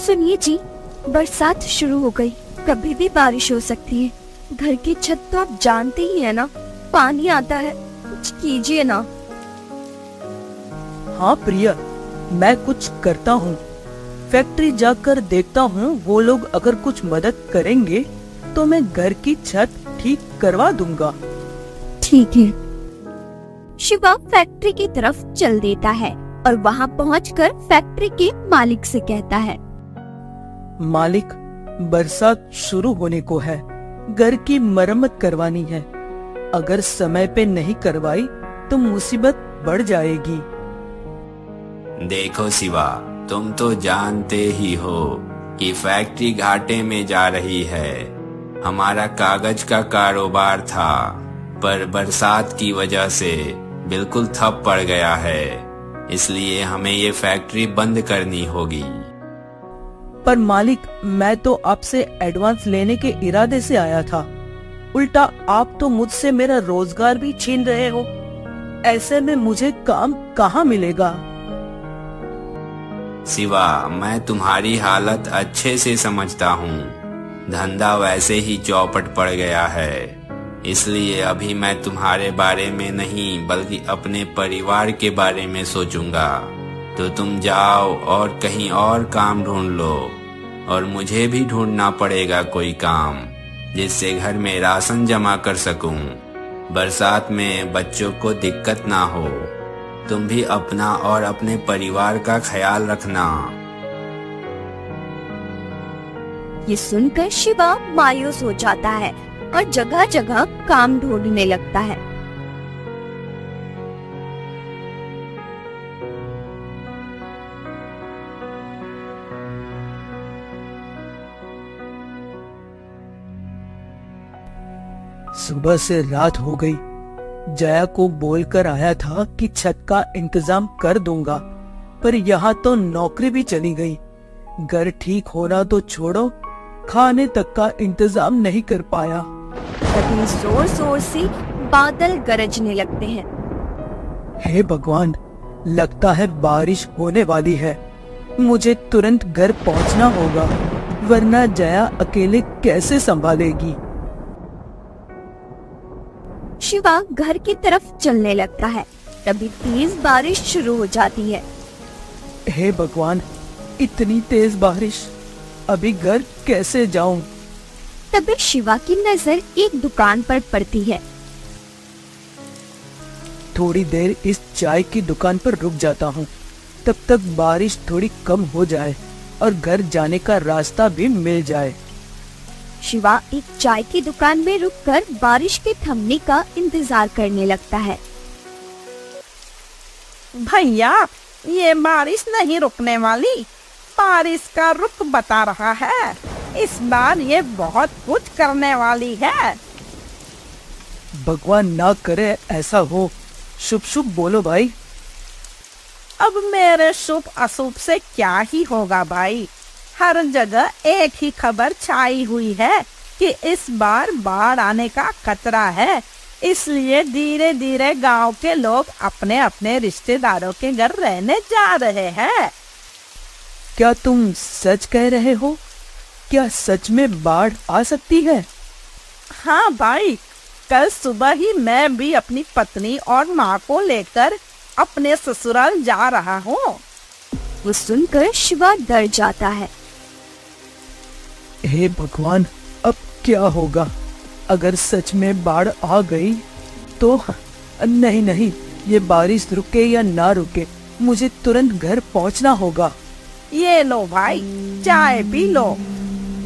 सुनिए जी, बरसात शुरू हो गई। कभी भी बारिश हो सकती है। घर की छत तो आप जानते ही है ना, पानी आता है। कुछ कीजिए ना। हाँ प्रिया, मैं कुछ करता हूँ। फैक्ट्री जाकर देखता हूँ, वो लोग अगर कुछ मदद करेंगे तो मैं घर की छत ठीक करवा दूंगा। ठीक है। शिवा फैक्ट्री की तरफ चल देता है और वहाँ पहुंचकर फैक्ट्री के मालिक से कहता है, मालिक, बरसात शुरू होने को है, घर की मरम्मत करवानी है। अगर समय पे नहीं करवाई तो मुसीबत बढ़ जाएगी। देखो शिवा, तुम तो जानते ही हो कि फैक्ट्री घाटे में जा रही है। हमारा कागज का कारोबार था, पर बरसात की वजह से बिल्कुल ठप पड़ गया है। इसलिए हमें ये फैक्ट्री बंद करनी होगी। पर मालिक, मैं तो आपसे एडवांस लेने के इरादे से आया था। उल्टा आप तो मुझसे मेरा रोजगार भी छीन रहे हो। ऐसे में मुझे काम कहाँ मिलेगा? शिवा, मैं तुम्हारी हालत अच्छे से समझता हूँ। धंधा वैसे ही चौपट पड़ गया है। इसलिए अभी मैं तुम्हारे बारे में नहीं बल्कि अपने परिवार के बारे में सोचूंगा। तो तुम जाओ और कहीं और काम ढूंढ लो, और मुझे भी ढूंढना पड़ेगा कोई काम जिससे घर में राशन जमा कर सकूं। बरसात में बच्चों को दिक्कत ना हो। तुम भी अपना और अपने परिवार का ख्याल रखना। ये सुनकर शिवा मायूस हो जाता है और जगह जगह काम ढूंढने लगता है। सुबह से रात हो गई। जया को बोलकर आया था कि छत का इंतजाम कर दूंगा, पर यहाँ तो नौकरी भी चली गई। घर ठीक होना तो छोड़ो, खाने तक का इंतजाम नहीं कर पाया। तभी जोर जोर से बादल गरजने लगते हैं। हे भगवान, लगता है बारिश होने वाली है। मुझे तुरंत घर पहुंचना होगा, वरना जया अकेले कैसे संभालेगी। शिवा घर की तरफ चलने लगता है। तभी तेज बारिश शुरू हो जाती है। हे भगवान, इतनी तेज बारिश, अभी घर कैसे जाऊं? तभी शिवा की नजर एक दुकान पर पड़ती है। थोड़ी देर इस चाय की दुकान पर रुक जाता हूँ, तब तक बारिश थोड़ी कम हो जाए और घर जाने का रास्ता भी मिल जाए। शिवा एक चाय की दुकान में रुककर बारिश के थमने का इंतजार करने लगता है। भैया, ये बारिश नहीं रुकने वाली। बारिश का रुख बता रहा है। इस बार ये बहुत कुछ करने वाली है। भगवान ना करे ऐसा हो। शुभ शुभ बोलो भाई। अब मेरे शुभ अशुभ से क्या ही होगा भाई। हर जगह एक ही खबर छाई हुई है कि इस बार बाढ़ आने का खतरा है। इसलिए धीरे धीरे गांव के लोग अपने अपने रिश्तेदारों के घर रहने जा रहे हैं। क्या तुम सच कह रहे हो? क्या सच में बाढ़ आ सकती है? हाँ भाई, कल सुबह ही मैं भी अपनी पत्नी और माँ को लेकर अपने ससुराल जा रहा हूँ। वो सुनकर शिवा डर जाता है। हे भगवान, अब क्या होगा? अगर सच में बाढ़ आ गई तो? नहीं नहीं, ये बारिश रुके या ना रुके, मुझे तुरंत घर पहुंचना होगा। ये लो भाई, चाय पी लो।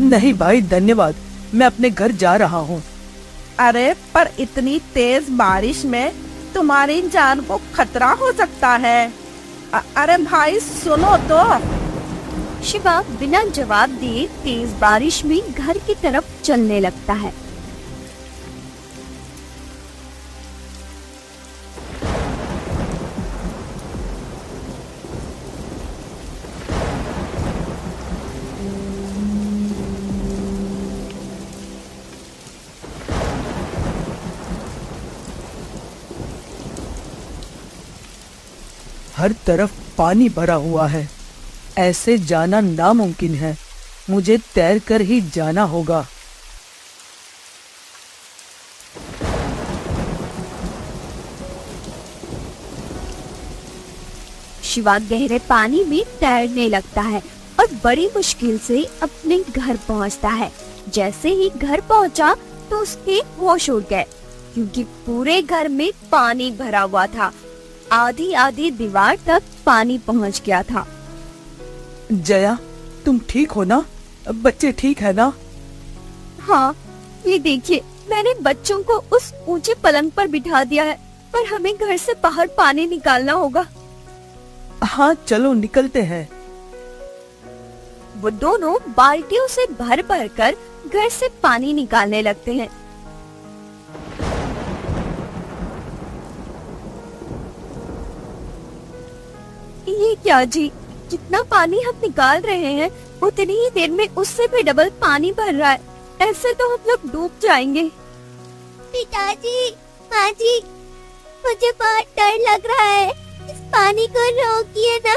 नहीं भाई, धन्यवाद, मैं अपने घर जा रहा हूँ। अरे पर इतनी तेज बारिश में तुम्हारी जान को खतरा हो सकता है। अरे भाई सुनो तो। शिवा बिना जवाब दिए तेज बारिश में घर की तरफ चलने लगता है। हर तरफ पानी भरा हुआ है। ऐसे जाना नामुमकिन है। मुझे तैर कर ही जाना होगा। शिवा गहरे पानी में तैरने लगता है और बड़ी मुश्किल से अपने घर पहुंचता है। जैसे ही घर पहुंचा तो उसके होश उड़ गए, क्योंकि पूरे घर में पानी भरा हुआ था। आधी आधी दीवार तक पानी पहुंच गया था। जया, तुम ठीक हो ना? बच्चे ठीक है ना? हाँ, ये देखिए, मैंने बच्चों को उस ऊंचे पलंग पर बिठा दिया है, पर हमें घर से बाहर पानी निकालना होगा। हाँ, चलो निकलते हैं। वो दोनों बाल्टियों से भर भर कर घर से पानी निकालने लगते हैं। ये क्या जी, जितना पानी हम निकाल रहे हैं उतनी ही देर में उससे भी डबल पानी भर रहा है। ऐसे तो हम लोग डूब जाएंगे। पिताजी, माँ जी, मुझे बहुत डर लग रहा है। इस पानी को रोकिए ना,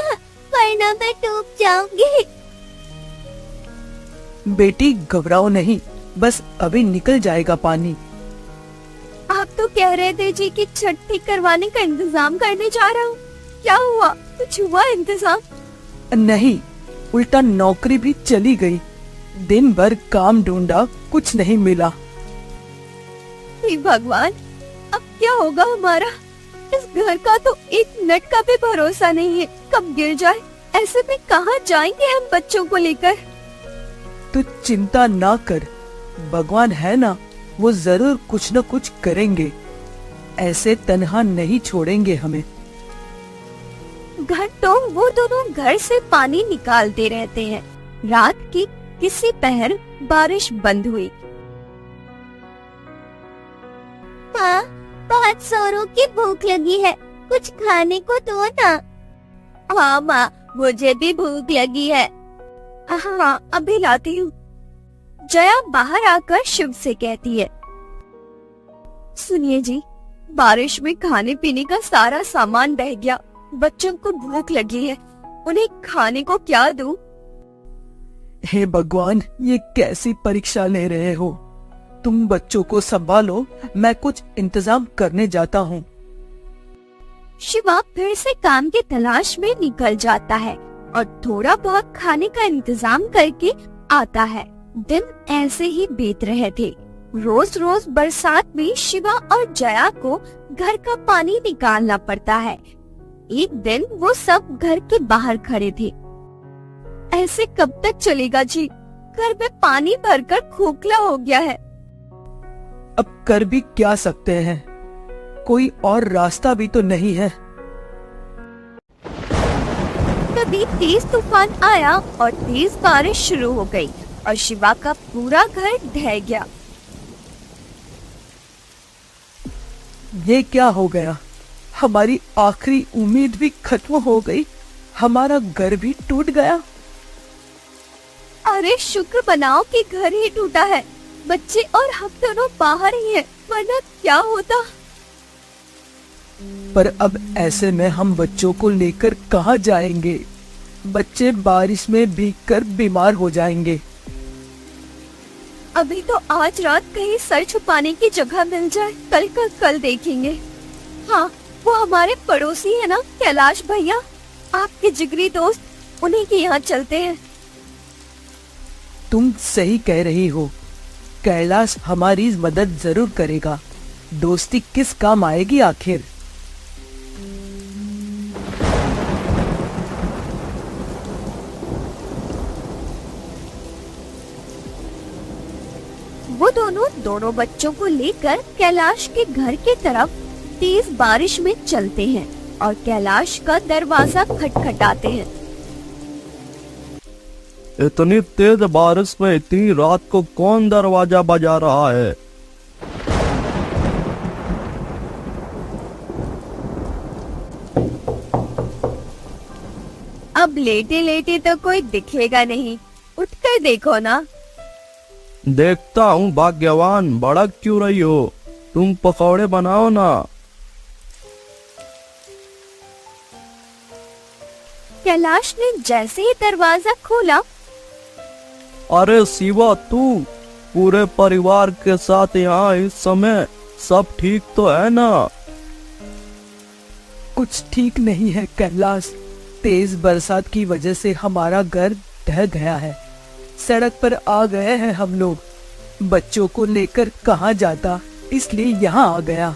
वरना मैं डूब जाऊंगी। बेटी, घबराओ नहीं, बस अभी निकल जाएगा पानी। आप तो कह रहे थे जी कि छत ठीक करवाने का इंतजाम करने जा रहा हूँ। क्या हुआ? कुछ हुआ इंतजाम? नहीं, उल्टा नौकरी भी चली गई। दिन भर काम ढूंढा, कुछ नहीं मिला। हे भगवान, अब क्या होगा हमारा? इस घर का तो एक मिनट का भी भरोसा नहीं है, कब गिर जाए। ऐसे में कहाँ जाएंगे हम बच्चों को लेकर? तू चिंता ना कर, भगवान है ना, वो जरूर कुछ न कुछ करेंगे। ऐसे तन्हा नहीं छोड़ेंगे हमें। घंटों वो दोनों घर से पानी निकालते रहते हैं। रात की किसी पहर बारिश बंद हुई। माँ, बहुत जोरों की भूख लगी है, कुछ खाने को दो ना। हाँ माँ, मुझे भी भूख लगी है। हाँ, अभी लाती हूँ। जया बाहर आकर शिव से कहती है, सुनिए जी, बारिश में खाने पीने का सारा सामान बह गया। बच्चों को भूख लगी है, उन्हें खाने को क्या दूं? हे भगवान, ये कैसी परीक्षा ले रहे हो? तुम बच्चों को संभालो, मैं कुछ इंतजाम करने जाता हूँ। शिवा फिर से काम की तलाश में निकल जाता है और थोड़ा बहुत खाने का इंतजाम करके आता है। दिन ऐसे ही बीत रहे थे। रोज रोज बरसात में शिवा और जया को घर का पानी निकालना पड़ता है। एक दिन वो सब घर के बाहर खड़े थे। ऐसे कब तक चलेगा जी? घर में पानी भरकर खोखला हो गया है। अब कर भी क्या सकते हैं? कोई और रास्ता भी तो नहीं है। तभी तेज तूफान आया और तेज बारिश शुरू हो गई और शिवा का पूरा घर ढह गया। ये क्या हो गया? हमारी आखिरी उम्मीद भी खत्म हो गई, हमारा घर भी टूट गया। अरे शुक्र बनाओ कि घर ही टूटा है, बच्चे और हम दोनों बाहर ही हैं, वरना क्या होता। पर अब ऐसे में हम बच्चों को लेकर कहाँ जाएंगे? बच्चे बारिश में भीगकर बीमार हो जाएंगे। अभी तो आज रात कहीं सर छुपाने की जगह मिल जाए, कल का कल देखेंगे। हाँ, वो हमारे पड़ोसी है ना, कैलाश भैया, आपके जिगरी दोस्त, उन्हीं के यहाँ चलते हैं। तुम सही कह रही हो, कैलाश हमारी मदद जरूर करेगा। दोस्ती किस काम आएगी आखिर। वो दोनों बच्चों को लेकर कैलाश के घर की तरफ तेज बारिश में चलते हैं और कैलाश का दरवाजा खटखटाते हैं। इतनी तेज बारिश में इतनी रात को कौन दरवाजा बजा रहा है? अब लेटे लेटे तो कोई दिखेगा नहीं, उठकर देखो ना। देखता हूँ भाग्यवान, भड़क क्यों रही हो? तुम पकौड़े बनाओ ना। कैलाश ने जैसे ही दरवाजा खोला, अरे शिवा, तू पूरे परिवार के साथ यहाँ इस समय सब ठीक तो है ना? कुछ ठीक नहीं है कैलाश। तेज बरसात की वजह से हमारा घर ढह गया है। सड़क पर आ गए हैं हम लोग। बच्चों को लेकर कहाँ जाता, इसलिए यहाँ आ गया।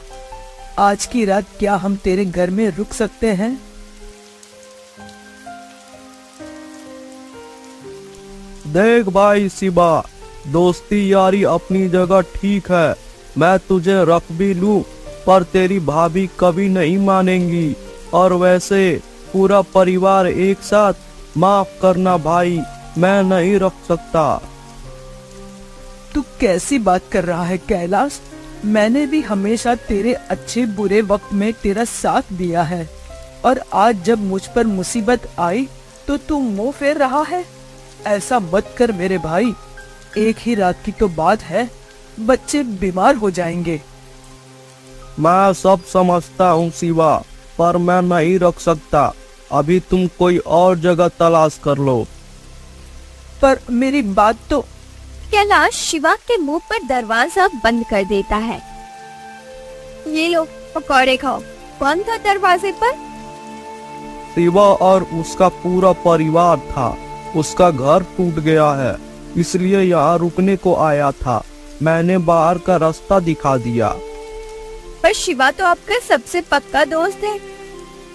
आज की रात क्या हम तेरे घर में रुक सकते हैं? देख भाई शिवा, दोस्ती यारी अपनी जगह ठीक है। मैं तुझे रख भी लूं, पर तेरी भाभी कभी नहीं मानेंगी। और वैसे पूरा परिवार एक साथ, माफ करना भाई, मैं नहीं रख सकता। तू कैसी बात कर रहा है कैलाश? मैंने भी हमेशा तेरे अच्छे बुरे वक्त में तेरा साथ दिया है, और आज जब मुझ पर मुसीबत आई तो तू मुंह फेर रहा है। ऐसा मत कर मेरे भाई। एक ही रात की तो बात है, बच्चे बीमार हो जाएंगे। मैं सब समझता हूँ शिवा, पर मैं नहीं रख सकता। अभी तुम कोई और जगह तलाश कर लो। पर मेरी बात तो। कैलाश शिवा के मुंह पर दरवाजा बंद कर देता है। ये लो पकौड़े खाओ। कौन था दरवाजे पर? शिवा और उसका पूरा परिवार था। उसका घर टूट गया है, इसलिए यहाँ रुकने को आया था। मैंने बाहर का रास्ता दिखा दिया। पर शिवा तो आपका सबसे पक्का दोस्त है।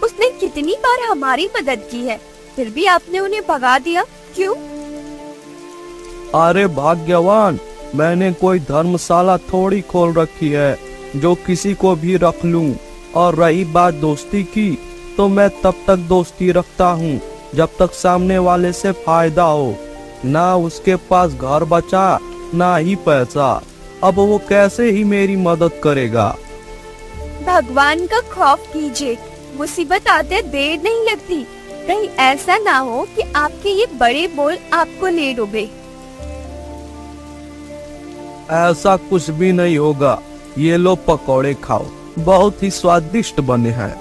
उसने कितनी बार हमारी मदद की है, फिर भी आपने उन्हें भगा दिया, क्यों? अरे भाग्यवान, मैंने कोई धर्मशाला थोड़ी खोल रखी है जो किसी को भी रख लूं। और रही बात दोस्ती की, तो मैं तब तक दोस्ती रखता हूँ जब तक सामने वाले से फायदा हो। ना उसके पास घर बचा, ना ही पैसा। अब वो कैसे ही मेरी मदद करेगा? भगवान का खौफ कीजिए, मुसीबत आते देर नहीं लगती। कहीं ऐसा ना हो कि आपके ये बड़े बोल आपको ले डूबे। ऐसा कुछ भी नहीं होगा। ये लो पकौड़े खाओ, बहुत ही स्वादिष्ट बने हैं।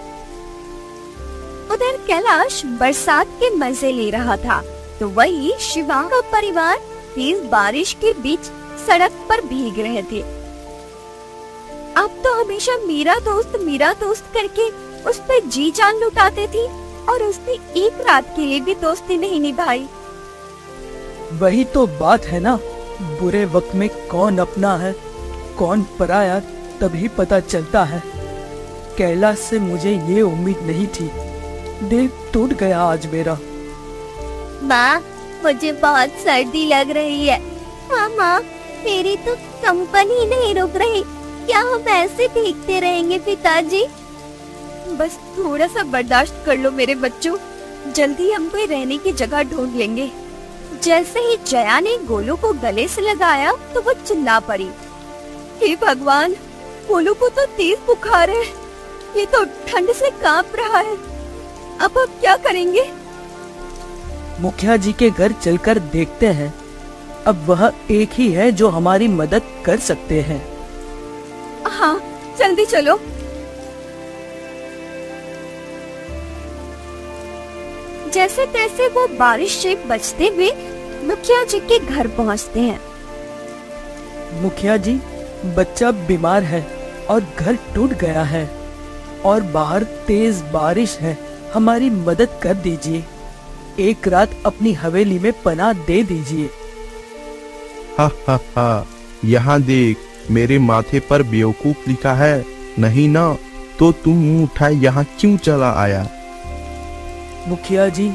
उधर कैलाश बरसात के मजे ले रहा था, तो वही शिवा का परिवार तेज बारिश के बीच सड़क पर भीग रहे थे। अब तो हमेशा मेरा दोस्त करके उस पर जी जान लुटाते थी, और उसने एक रात के लिए भी दोस्ती नहीं निभाई। वही तो बात है ना, बुरे वक्त में कौन अपना है कौन पराया तभी पता चलता है। कैलाश से मुझे ये उम्मीद नहीं थी। दिल टूट गया आज मेरा। माँ, मुझे बहुत सर्दी लग रही है। हाँ माँ, मेरी तो कंपन ही नहीं रुक रही। क्या हम ऐसे भीगते रहेंगे पिताजी? बस थोड़ा सा बर्दाश्त कर लो मेरे बच्चों, जल्दी हम कोई रहने की जगह ढूंढ लेंगे। जैसे ही जया ने गोलू को गले से लगाया तो वो चिल्ला पड़ी, हे भगवान, गोलू को तो तेज बुखार है। ये तो ठंड से कांप रहा है। अब हम क्या करेंगे? मुखिया जी के घर चलकर देखते हैं। अब वह एक ही है जो हमारी मदद कर सकते हैं। हाँ, जल्दी चलो। जैसे तैसे वो बारिश से बचते हुए मुखिया जी के घर पहुंचते हैं। मुखिया जी, बच्चा बीमार है और घर टूट गया है, और बाहर तेज बारिश है। हमारी मदद कर दीजिए। एक रात अपनी हवेली में पनाह दे दीजिए। हा हा हा, यहाँ देख, मेरे माथे पर बेवकूफ लिखा है। नहीं ना, तो तू मुंह उठाए यहाँ क्यों चला आया? मुखिया जी,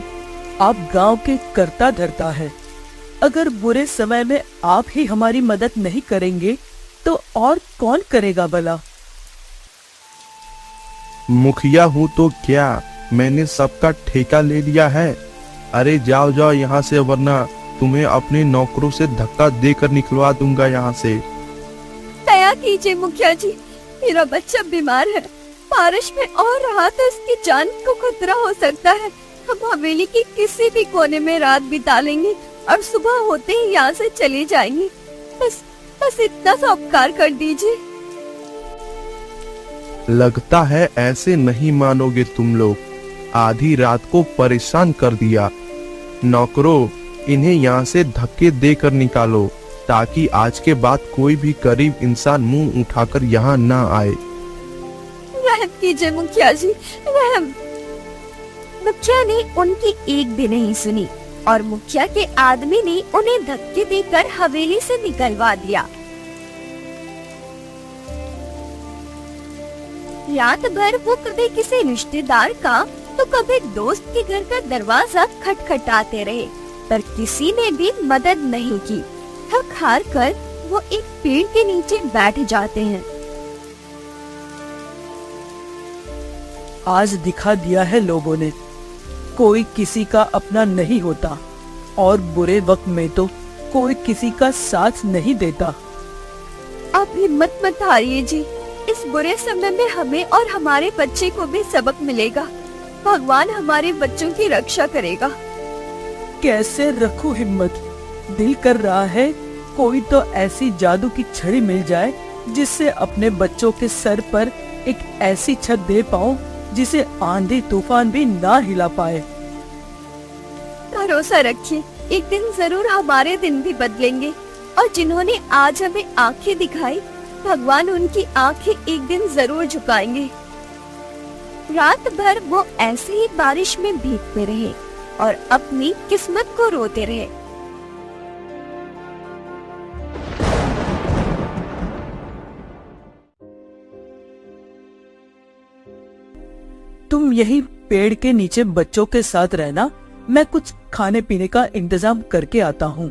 आप गांव के करता धरता है। अगर बुरे समय में आप ही हमारी मदद नहीं करेंगे तो और कौन करेगा भला? मुखिया हूँ तो क्या, मैंने सबका ठेका ले लिया है। अरे जाओ जाओ यहाँ से, वरना तुम्हें अपने नौकरों से धक्का देकर निकलवा दूंगा यहाँ से। दया कीजिए मुखिया जी, मेरा बच्चा बीमार है। बारिश में और रहा तो इसकी जान को खतरा हो सकता है। हम हवेली के किसी भी कोने में रात बिता लेंगे और सुबह होते ही यहाँ से चले जाएंगे। बस इतना सा उपकार कर दीजिए। लगता है ऐसे नहीं मानोगे तुम लोग। आधी रात को परेशान कर दिया। नौकरों, इन्हें यहाँ से धक्के देकर निकालो ताकि आज के बाद कोई भी गरीब इंसान मुंह उठाकर यहाँ ना आए। रहम कीजिए मुखिया जी, रहम। मुखिया ने उनकी एक भी नहीं सुनी और मुखिया के आदमी ने उन्हें धक्के देकर हवेली से निकलवा दिया। रात भर वो कभी किसी रिश्तेदार का तो कभी दोस्त के घर का दरवाजा खटखटाते रहे, पर किसी ने भी मदद नहीं की। थक हार कर वो एक पेड़ के नीचे बैठ जाते हैं। आज दिखा दिया है लोगों ने, कोई किसी का अपना नहीं होता और बुरे वक्त में तो कोई किसी का साथ नहीं देता। आप हिम्मत मत हारिए जी, इस बुरे समय में हमें और हमारे बच्चे को भी सबक मिलेगा। भगवान हमारे बच्चों की रक्षा करेगा। कैसे रखूं हिम्मत, दिल कर रहा है कोई तो ऐसी जादू की छड़ी मिल जाए जिससे अपने बच्चों के सर पर एक ऐसी छत दे पाऊं जिसे आंधी तूफान भी ना हिला पाए। भरोसा रखिए, एक दिन जरूर हमारे दिन भी बदलेंगे और जिन्होंने आज हमें आंखें दिखाई, भगवान उनकी आंखें एक दिन जरूर झुकाएंगे। रात भर वो ऐसे ही बारिश में भीगते रहे और अपनी किस्मत को रोते रहे। तुम यही पेड़ के नीचे बच्चों के साथ रहना, मैं कुछ खाने पीने का इंतजाम करके आता हूँ।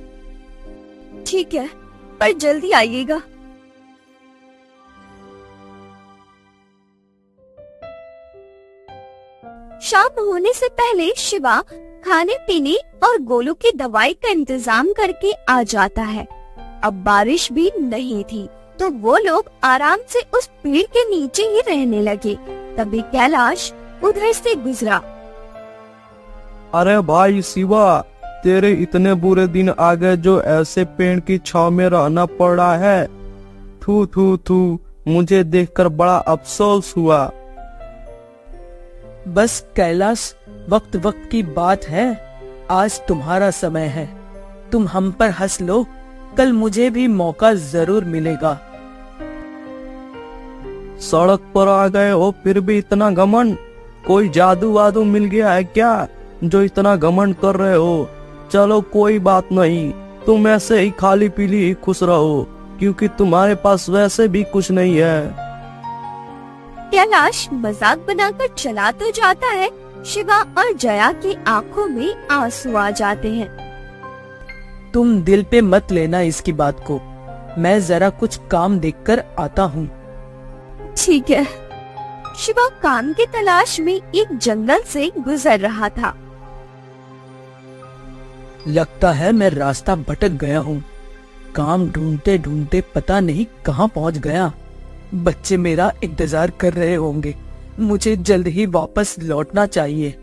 ठीक है, पर जल्दी आइएगा। शाम होने से पहले शिवा खाने पीने और गोलू की दवाई का इंतजाम करके आ जाता है। अब बारिश भी नहीं थी तो वो लोग आराम से उस पेड़ के नीचे ही रहने लगे। तभी कैलाश उधर से गुजरा। अरे भाई शिवा, तेरे इतने बुरे दिन आ गए जो ऐसे पेड़ की छांव में रहना पड़ रहा है। थू थू थू, मुझे देखकर बड़ा अफसोस हुआ। बस कैलाश, वक्त वक्त की बात है, आज तुम्हारा समय है। तुम हम पर हंस लो, कल मुझे भी मौका जरूर मिलेगा। सड़क पर आ गए हो फिर भी इतना घमंड, कोई जादू वादू मिल गया है क्या जो इतना घमंड कर रहे हो? चलो कोई बात नहीं, तुम ऐसे ही खाली पीली ही खुश रहो क्योंकि तुम्हारे पास वैसे भी कुछ नहीं है। कैलाश मजाक बनाकर चला तो जाता है, शिवा और जया की आंखों में आंसू आ जाते हैं। तुम दिल पे मत लेना इसकी बात को, मैं जरा कुछ काम देखकर आता हूँ। ठीक है। शिवा काम की तलाश में एक जंगल से गुजर रहा था। लगता है मैं रास्ता भटक गया हूँ। काम ढूंढते ढूंढते पता नहीं कहाँ पहुँच गया। बच्चे मेरा इंतजार कर रहे होंगे, मुझे जल्द ही वापस लौटना चाहिए।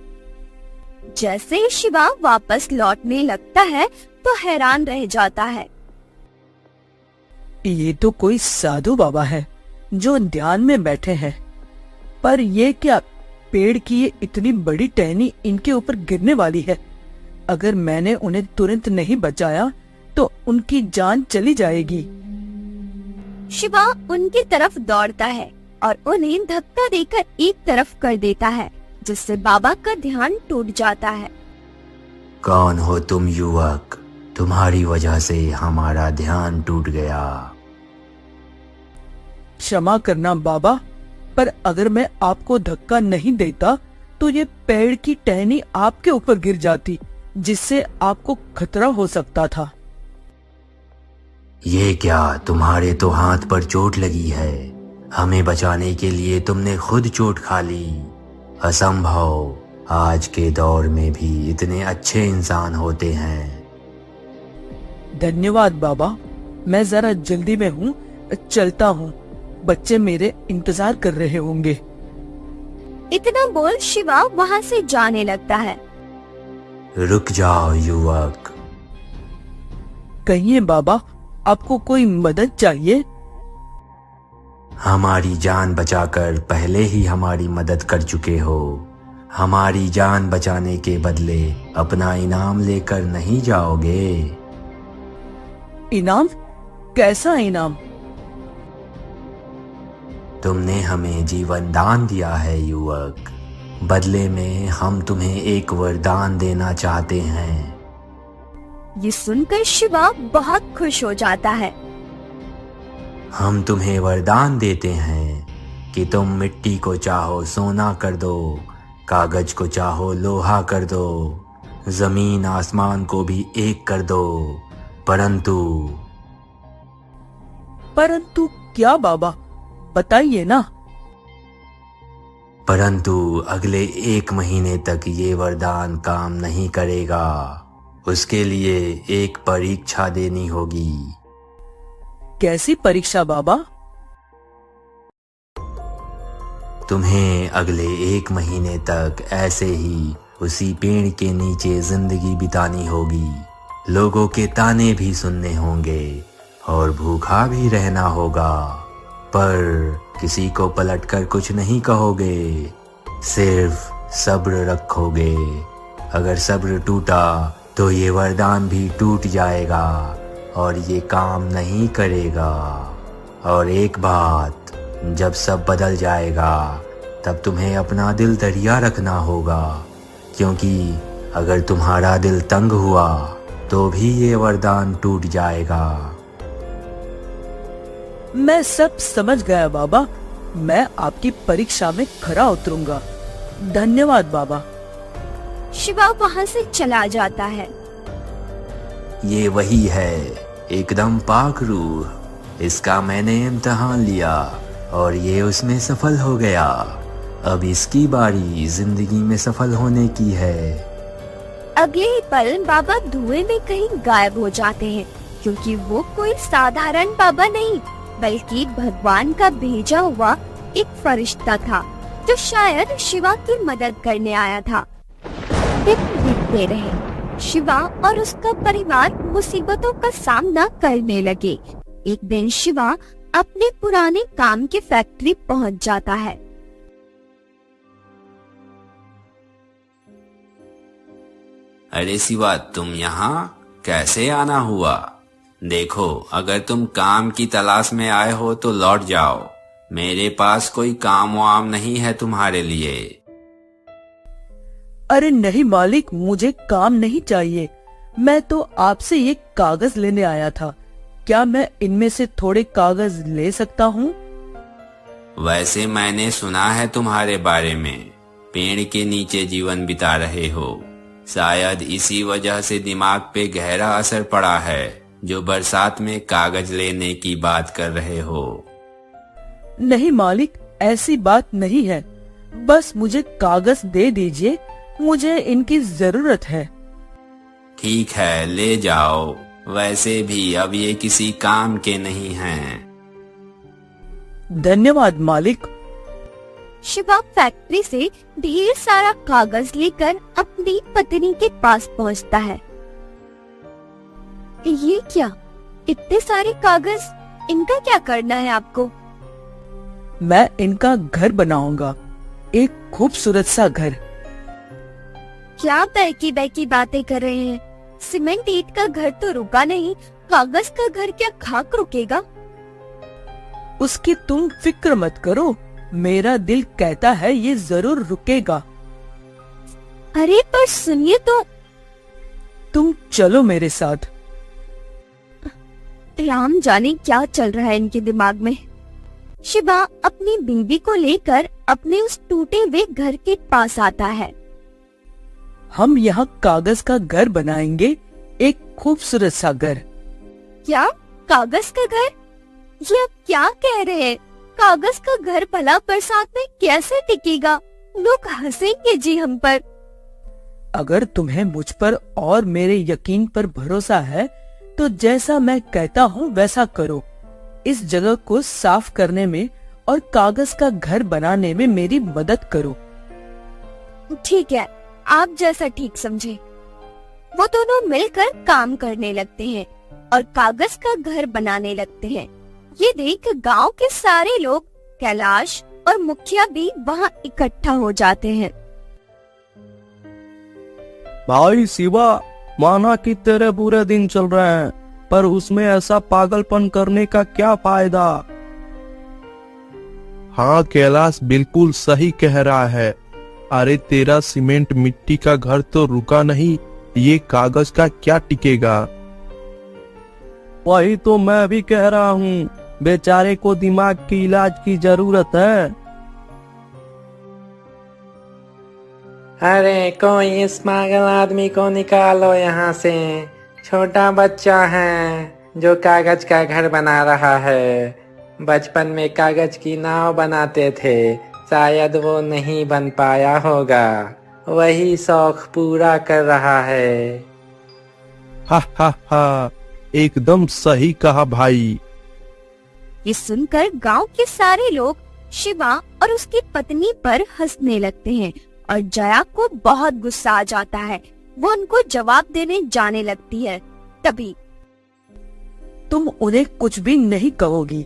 जैसे ही शिवा वापस लौटने लगता है तो हैरान रह जाता है। ये तो कोई साधु बाबा है जो ध्यान में बैठे हैं, पर ये क्या, पेड़ की ये इतनी बड़ी टहनी इनके ऊपर गिरने वाली है। अगर मैंने उन्हें तुरंत नहीं बचाया तो उनकी जान चली जाएगी। शिवा उनकी तरफ दौड़ता है और उन्हें धक्का देकर एक तरफ कर देता है, जिससे बाबा का ध्यान टूट जाता है। कौन हो तुम युवक? तुम्हारी वजह से हमारा ध्यान टूट गया। क्षमा करना बाबा, पर अगर मैं आपको धक्का नहीं देता तो ये पेड़ की टहनी आपके ऊपर गिर जाती, जिससे आपको खतरा हो सकता था। ये क्या, तुम्हारे तो हाथ पर चोट लगी है। हमें बचाने के लिए तुमने खुद चोट खा ली। असंभव, आज के दौर में भी इतने अच्छे इंसान होते हैं। धन्यवाद बाबा, मैं जरा जल्दी में हूँ, चलता हूँ। बच्चे मेरे इंतजार कर रहे होंगे। इतना बोल शिवा वहाँ से जाने लगता है। रुक जाओ युवक। कहिए बाबा, आपको कोई मदद चाहिए? हमारी जान बचाकर पहले ही हमारी मदद कर चुके हो। हमारी जान बचाने के बदले अपना इनाम लेकर नहीं जाओगे? इनाम? कैसा इनाम? तुमने हमें जीवन दान दिया है युवक। बदले में हम तुम्हें एक वरदान देना चाहते हैं। ये सुनकर शिवा बहुत खुश हो जाता है। हम तुम्हें वरदान देते हैं कि तुम मिट्टी को चाहो सोना कर दो, कागज को चाहो लोहा कर दो, जमीन आसमान को भी एक कर दो, परंतु क्या बाबा, बताइए ना। परंतु अगले 1 महीने तक ये वरदान काम नहीं करेगा। उसके लिए एक परीक्षा देनी होगी। कैसी परीक्षा बाबा? तुम्हें अगले 1 महीने तक ऐसे ही उसी पेड़ के नीचे जिंदगी बितानी होगी। लोगों के ताने भी सुनने होंगे और भूखा भी रहना होगा, पर किसी को पलटकर कुछ नहीं कहोगे, सिर्फ सब्र रखोगे। अगर सब्र टूटा तो ये वरदान भी टूट जाएगा और ये काम नहीं करेगा। और एक बात, जब सब बदल जाएगा तब तुम्हें अपना दिल दरिया रखना होगा, क्योंकि अगर तुम्हारा दिल तंग हुआ तो भी ये वरदान टूट जाएगा। मैं सब समझ गया बाबा। मैं आपकी परीक्षा में खरा उतरूंगा। धन्यवाद बाबा। शिवा वहाँ से चला जाता है। ये वही है, एकदम पाक रूह। इसका मैंने इम्तिहान लिया और ये उसमें सफल हो गया। अब इसकी बारी जिंदगी में सफल होने की है। अगले ही पल बाबा धुएं में कहीं गायब हो जाते हैं, क्योंकि वो कोई साधारण बाबा नहीं बल्कि भगवान का भेजा हुआ एक फरिश्ता था, जो शायद शिवा की मदद करने आया था। दिन बीतते रहे। शिवा और उसका परिवार मुसीबतों का सामना करने लगे। एक दिन शिवा अपने पुराने काम की फैक्ट्री पहुंच जाता है। अरे शिवा, तुम यहाँ कैसे आना हुआ? देखो, अगर तुम काम की तलाश में आए हो तो लौट जाओ। मेरे पास कोई काम वाम नहीं है तुम्हारे लिए। अरे नहीं मालिक, मुझे काम नहीं चाहिए। मैं तो आपसे ये कागज लेने आया था। क्या मैं इनमें से थोड़े कागज ले सकता हूँ? वैसे मैंने सुना है तुम्हारे बारे में, पेड़ के नीचे जीवन बिता रहे हो। शायद इसी वजह से दिमाग पे गहरा असर पड़ा है, जो बरसात में कागज लेने की बात कर रहे हो। नहीं मालिक, ऐसी बात नहीं है। बस मुझे कागज दे दीजिए, मुझे इनकी जरूरत है। ठीक है, ले जाओ। वैसे भी अब ये किसी काम के नहीं हैं। धन्यवाद मालिक। शिवा फैक्ट्री से ढेर सारा कागज लेकर अपनी पत्नी के पास पहुंचता है। ये क्या, इतने सारे कागज, इनका क्या करना है आपको? मैं इनका घर बनाऊंगा, एक खूबसूरत सा घर। क्या बैकी बैकी बातें कर रहे हैं? सीमेंट ईंट का घर तो रुका नहीं, कागज का घर क्या खाक रुकेगा? उसकी तुम फिक्र मत करो, मेरा दिल कहता है ये जरूर रुकेगा। अरे पर सुनिए तो। तुम चलो मेरे साथ। राम जाने क्या चल रहा है इनके दिमाग में। शिवा अपनी बीवी को लेकर अपने उस टूटे हुए घर के पास आता है। हम यहाँ कागज का घर बनाएंगे, एक खूबसूरत सा घर। क्या कागज का घर? ये आप क्या कह रहे हैं? कागज का घर भला बरसात में कैसे टिकेगा? लोग हंसेंगे जी हम पर। अगर तुम्हें मुझ पर और मेरे यकीन पर भरोसा है तो जैसा मैं कहता हूँ वैसा करो। इस जगह को साफ करने में और कागज का घर बनाने में मेरी मदद करो। ठीक है, आप जैसा ठीक समझे। वो दोनों मिलकर काम करने लगते हैं और कागज का घर बनाने लगते हैं। ये देख गांव के सारे लोग, कैलाश और मुखिया भी वहाँ इकट्ठा हो जाते हैं। भाई शिवा, माना कि तेरे बुरे दिन चल रहे हैं, पर उसमें ऐसा पागलपन करने का क्या फायदा। हाँ कैलाश बिल्कुल सही कह रहा है। अरे तेरा सीमेंट मिट्टी का घर तो रुका नहीं, ये कागज का क्या टिकेगा। वही तो मैं भी कह रहा हूँ, बेचारे को दिमाग की इलाज की जरूरत है। अरे कोई इस पागल आदमी को निकालो यहाँ से। छोटा बच्चा है जो कागज का घर बना रहा है। बचपन में कागज की नाव बनाते थे, शायद वो नहीं बन पाया होगा, वही शौक पूरा कर रहा है। हा हा हा, एकदम सही कहा भाई। ये सुनकर गांव के सारे लोग शिवा और उसकी पत्नी पर हंसने लगते हैं और जया को बहुत गुस्सा आ जाता है। वो उनको जवाब देने जाने लगती है। तभी तुम उन्हें कुछ भी नहीं कहोगी,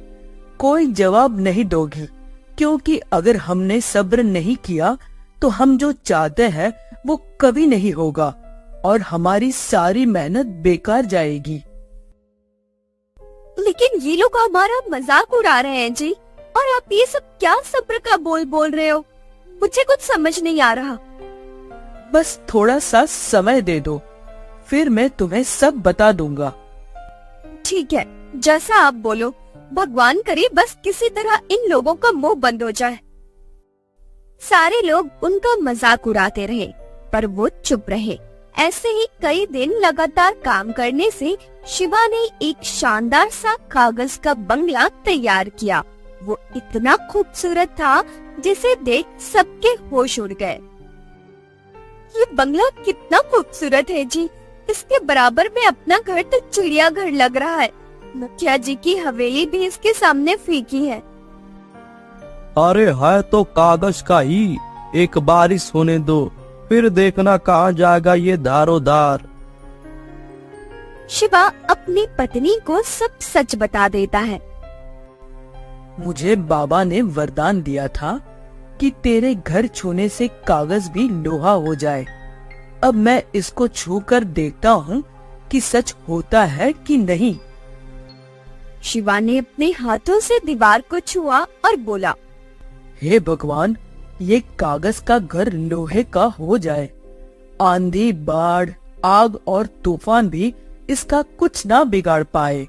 कोई जवाब नहीं दोगी, क्योंकि अगर हमने सब्र नहीं किया तो हम जो चाहते हैं वो कभी नहीं होगा और हमारी सारी मेहनत बेकार जाएगी। लेकिन ये लोग हमारा मजाक उड़ा रहे हैं जी, और आप ये सब क्या सब्र का बोल रहे हो? मुझे कुछ समझ नहीं आ रहा। बस थोड़ा सा समय दे दो, फिर मैं तुम्हें सब बता दूंगा। ठीक है, जैसा आप बोलो। भगवान करे बस किसी तरह इन लोगों का मुंह बंद हो जाए। सारे लोग उनका मजाक उड़ाते रहे, पर वो चुप रहे। ऐसे ही कई दिन लगातार काम करने से शिवा ने एक शानदार सा कागज का बंगला तैयार किया। वो इतना खूबसूरत था जिसे देख सबके होश उड़ गए। ये बंगला कितना खूबसूरत है जी, इसके बराबर में अपना घर तो चिड़ियाघर लग रहा है। मुखिया जी की हवेली भी इसके सामने फीकी है। अरे है तो कागज का ही, एक बारिश होने दो, फिर देखना कहाँ जाएगा ये दारोदार। शिवा अपनी पत्नी को सब सच बता देता है। मुझे बाबा ने वरदान दिया था कि तेरे घर छूने से कागज भी लोहा हो जाए। अब मैं इसको छू कर देखता हूँ कि सच होता है कि नहीं। शिवा ने अपने हाथों से दीवार को छुआ और बोला, हे भगवान, ये कागज का घर लोहे का हो जाए। आंधी, बाढ़, आग और तूफान भी इसका कुछ ना बिगाड़ पाए।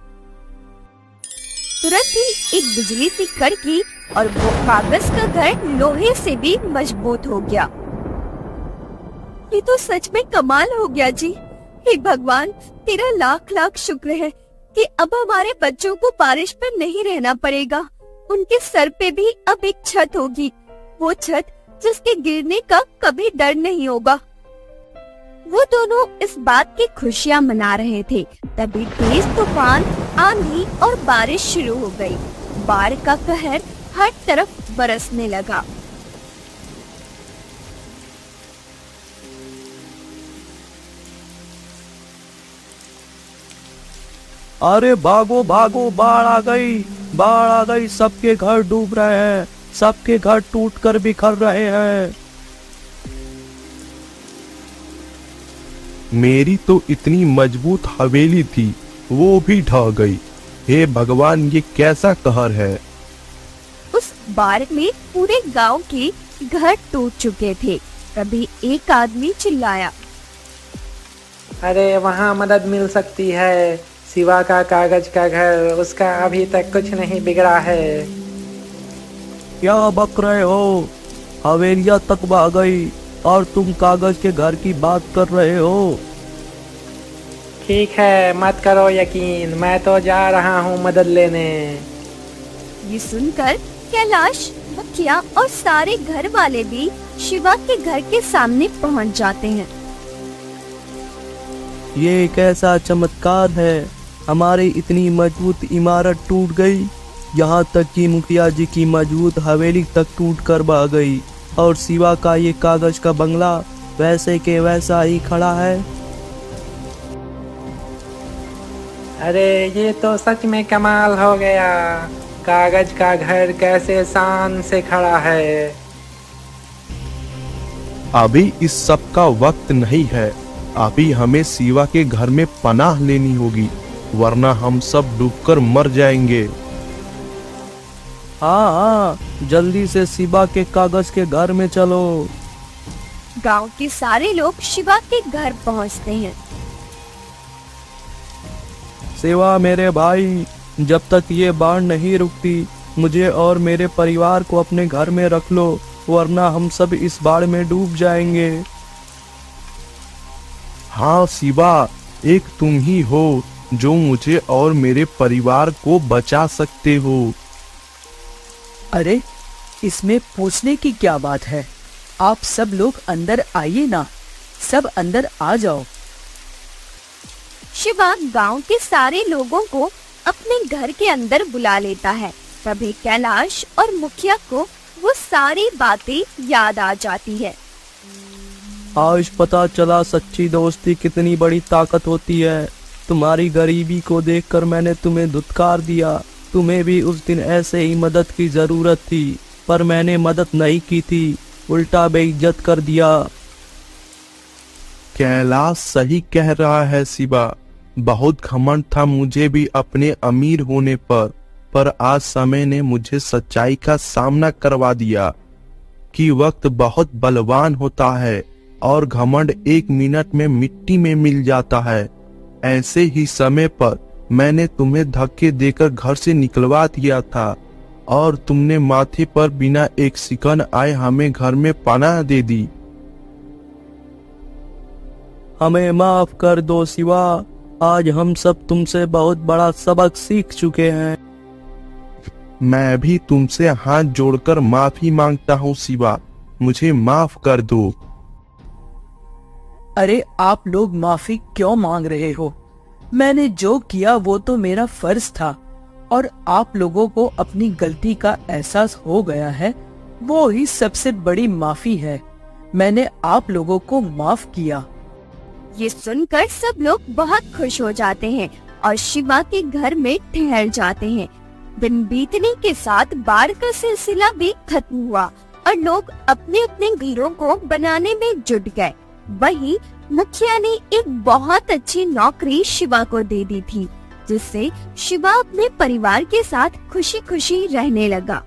तुरंत ही एक बिजली सी कड़की और वो कागज का घर लोहे से भी मजबूत हो गया। ये तो सच में कमाल हो गया जी। हे भगवान, तेरा लाख लाख शुक्र है कि अब हमारे बच्चों को बारिश पर नहीं रहना पड़ेगा। उनके सर पे भी अब एक छत होगी, वो छत जिसके गिरने का कभी डर नहीं होगा। वो दोनों इस बात की खुशियाँ मना रहे थे, तभी तेज तूफान, आंधी और बारिश शुरू हो गई। बाढ़ का कहर हर तरफ बरसने लगा। अरे भागो भागो, बाढ़ आ गई, बाढ़ आ गई, सबके घर डूब रहे हैं, सबके घर टूटकर बिखर रहे हैं। मेरी तो इतनी मजबूत हवेली थी, वो भी ढह गई। हे भगवान, ये कैसा कहर है। उस बाढ़ में पूरे गांव के घर टूट चुके थे। तभी एक आदमी चिल्लाया, अरे वहाँ मदद मिल सकती है। शिवा का कागज का घर, उसका अभी तक कुछ नहीं बिगड़ा है। क्या बक रहे हो? हवेलियां तक बह गई और तुम कागज के घर की बात कर रहे हो। ठीक है, मत करो यकीन, मैं तो जा रहा हूँ मदद लेने। ये सुनकर कैलाश, मुखिया और सारे घर वाले भी शिवा के घर के सामने पहुंच जाते हैं। ये एक ऐसा चमत्कार है, हमारी इतनी मजबूत इमारत टूट गई, यहाँ तक कि मुखिया जी की मजबूत हवेली तक टूट कर बह गई, और शिवा का ये कागज का बंगला वैसे के वैसा ही खड़ा है। अरे ये तो सच में कमाल हो गया। कागज का घर कैसे शान से खड़ा है। अभी इस सब का वक्त नहीं है, अभी हमें शिवा के घर में पनाह लेनी होगी, वरना हम सब डूबकर मर जाएंगे। हाँ, जल्दी से शिवा के कागज के घर में चलो। गांव के सारे लोग शिवा के घर पहुंचते हैं। शिवा मेरे भाई, जब तक ये बाढ़ नहीं रुकती, मुझे और मेरे परिवार को अपने घर में रख लो, वरना हम सब इस बाढ़ में डूब जाएंगे। हाँ शिवा, एक तुम ही हो जो मुझे और मेरे परिवार को बचा सकते हो। अरे, इसमें पूछने की क्या बात है? आप सब लोग अंदर आइए ना, सब अंदर आ जाओ। शिवा गांव के सारे लोगों को अपने घर के अंदर बुला लेता है। तभी कैलाश और मुखिया को वो सारी बातें याद आ जाती है। आज पता चला सच्ची दोस्ती कितनी बड़ी ताकत होती है। तुम्हारी गरीबी को देखकर मैंने तुम्हें धुतकार दिया। तुम्हें भी उस दिन ऐसे ही मदद की जरूरत थी, पर मैंने मदद नहीं की थी, उल्टा बेइज्जत कर दिया। कैलाश सही कह रहा है शिवा, बहुत घमंड था मुझे भी अपने अमीर होने पर आज समय ने मुझे सच्चाई का सामना करवा दिया कि वक्त बहुत बलवान होता है और घमंड 1 मिनट में मिट्टी में मिल जाता है। ऐसे ही समय पर मैंने तुम्हें धक्के देकर घर से निकलवा दिया था और तुमने माथे पर बिना एक सिकन आए हमें घर में पनाह दे दी। हमें माफ कर दो शिवा, आज हम सब तुमसे बहुत बड़ा सबक सीख चुके हैं। मैं भी तुमसे हाथ जोड़कर माफी मांगता हूँ शिवा, मुझे माफ कर दो। अरे, आप लोग माफी क्यों मांग रहे हो? मैंने जो किया वो तो मेरा फर्ज था और आप लोगों को अपनी गलती का एहसास हो गया है, वो ही सबसे बड़ी माफी है। मैंने आप लोगों को माफ किया। ये सुनकर सब लोग बहुत खुश हो जाते हैं और शिवा के घर में ठहर जाते हैं। दिन बीतने के साथ बाढ़ का सिलसिला भी खत्म हुआ और लोग अपने अपने घरों को बनाने में जुट गए। वहीं मुखिया ने एक बहुत अच्छी नौकरी शिवा को दे दी थी, जिससे शिवा अपने परिवार के साथ खुशी खुशी रहने लगा।